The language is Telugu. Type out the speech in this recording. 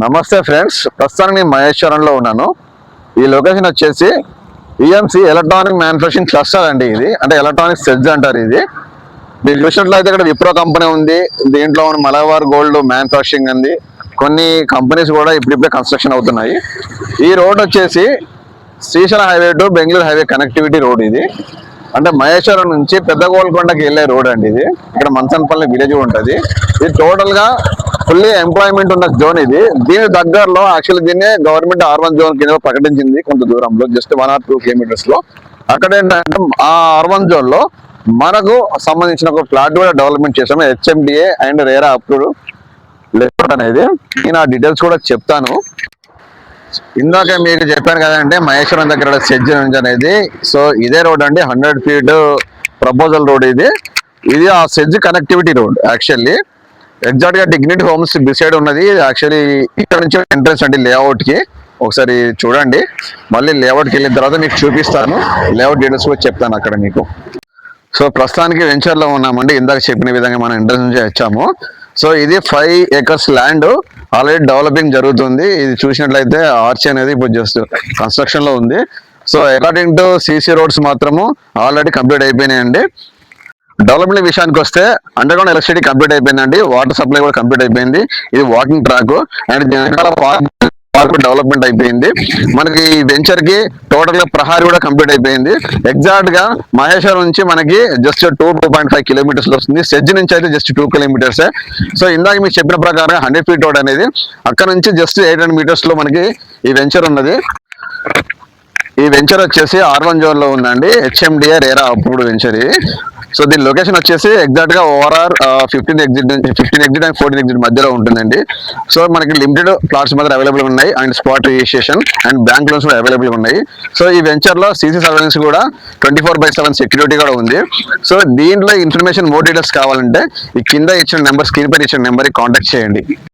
నమస్తే ఫ్రెండ్స్, ప్రస్తుతానికి నేను మహేశ్వరంలో ఉన్నాను. ఈ లొకేషన్ వచ్చేసి ఈఎంసి ఎలక్ట్రానిక్ మ్యానుఫ్యాక్చరింగ్ క్లస్టర్ అండి. ఇది అంటే ఎలక్ట్రానిక్ సెజ్ అంటారు. ఇది మీరు చూసినట్లయితే ఇక్కడ విప్రో కంపెనీ ఉంది. దీంట్లో మలబార్ గోల్డ్ మ్యానుఫ్యాక్చరింగ్ ఉంది. కొన్ని కంపెనీస్ కూడా ఇప్పుడిప్పుడే కన్స్ట్రక్షన్ అవుతున్నాయి. ఈ రోడ్ వచ్చేసి Srisailam highway to Bengaluru highway connectivity road. ఇది అంటే మహేశ్వరం నుంచి పెద్ద గోల్కొండకి వెళ్ళే రోడ్ అండి. ఇది ఇక్కడ మంచన్పల్లి విలేజ్ ఉంటుంది. ఇది టోటల్ గా ఫుల్లీ ఎంప్లాయ్మెంట్ ఉన్న జోన్. ఇది దీని దగ్గరలో యాక్చువల్లీ దీన్ని గవర్నమెంట్ R1 జోన్ కింద ప్రకటించింది. కొంత దూరంలో జస్ట్ 1 or 2 kilometers లో. అక్కడ ఏంటంటే ఆ R1 జోన్ లో మనకు సంబంధించిన ఒక ఫ్లాట్ కూడా డెవలప్మెంట్ చేసాము. HMDA and RERA approved layout అనేది. నేను ఆ డీటెయిల్స్ కూడా చెప్తాను. ఇందాక మీకు చెప్పాను కదంటే మహేశ్వరం దగ్గర సెజ్ అనేది. సో ఇదే రోడ్ అండి, 100 feet ప్రపోజల్ రోడ్. ఇది ఆ SEZ connectivity road. Actually exact గా డిగ్నిటీ హోమ్స్ బిసైడ్ ఉన్నది. యాక్చువల్లీ ఇక్కడ నుంచి ఎంట్రన్స్ అండి లేఅవుట్ కి. ఒకసారి చూడండి, మళ్ళీ లేఅవుట్ కి వెళ్ళిన తర్వాత మీకు చూపిస్తాను. లేఅవుట్ డీటెయిల్స్ కూడా చెప్తాను అక్కడ మీకు. సో ప్రస్తుతానికి వెంచర్ లో ఉన్నామండి. ఇందాక చెప్పిన విధంగా మనం ఎంట్రన్స్ నుంచి వచ్చాము. సో ఇది 5 acres ల్యాండ్ ఆల్రెడీ డెవలపింగ్ జరుగుతుంది. ఇది చూసినట్లయితే ఆర్చ్ అనేది ఇప్పుడు జస్ట్ కన్స్ట్రక్షన్ లో ఉంది. So according to CC roads మాత్రము ఆల్రెడీ కంప్లీట్ అయిపోయినాయండి. డెవలప్మెంట్ విషయానికి వస్తే అండర్ గ్రౌండ్ ఎలక్ట్రిసిటీ కంప్లీట్ అయిపోయిందండి. వాటర్ సప్లై కూడా కంప్లీట్ అయిపోయింది. ఇది walking track and park development అయిపోయింది. మనకి ఈ వెంచర్ కి టోటల్ గా ప్రహారీ కూడా కంప్లీట్ అయిపోయింది. ఎగ్జాక్ట్ గా మహేశ్వరం నుంచి మనకి జస్ట్ 2.5 kilometers వస్తుంది. సెజ్ నుంచి అయితే జస్ట్ 2 kilometers. సో ఇందాక మీకు చెప్పిన ప్రకారం 100 feet రోడ్ అనేది అక్కడ నుంచి జస్ట్ 800 meters లో మనకి ఈ వెంచర్ ఉన్నది. ఈ వెంచర్ వచ్చేసి R1 జోన్ లో ఉందండి. HMDA RERA approved venture. So దీని లొకేషన్ వచ్చేసి ఎగ్జాక్ట్ గా ORR 15 exit అండ్ 14 exit మధ్యలో ఉంటుందండి. సో మనకి లిమిటెడ్ ప్లాట్స్ మాత్రం అవైలబుల్ ఉన్నాయి and spot registration and bank loans కూడా అవైలబుల్ ఉన్నాయి. సో ఈ వెంచర్ లో CC సర్వేలెన్స్ కూడా 24/7 సెక్యూరిటీ కూడా ఉంది. సో దీంట్లో ఇన్ఫర్మేషన్ మోర్ డీటెయిల్స్ కావాలంటే ఈ కింద ఇచ్చిన నెంబర్, స్క్రీన్ పైన ఇచ్చిన నెంబర్ కి కాంటాక్ట్ చేయండి.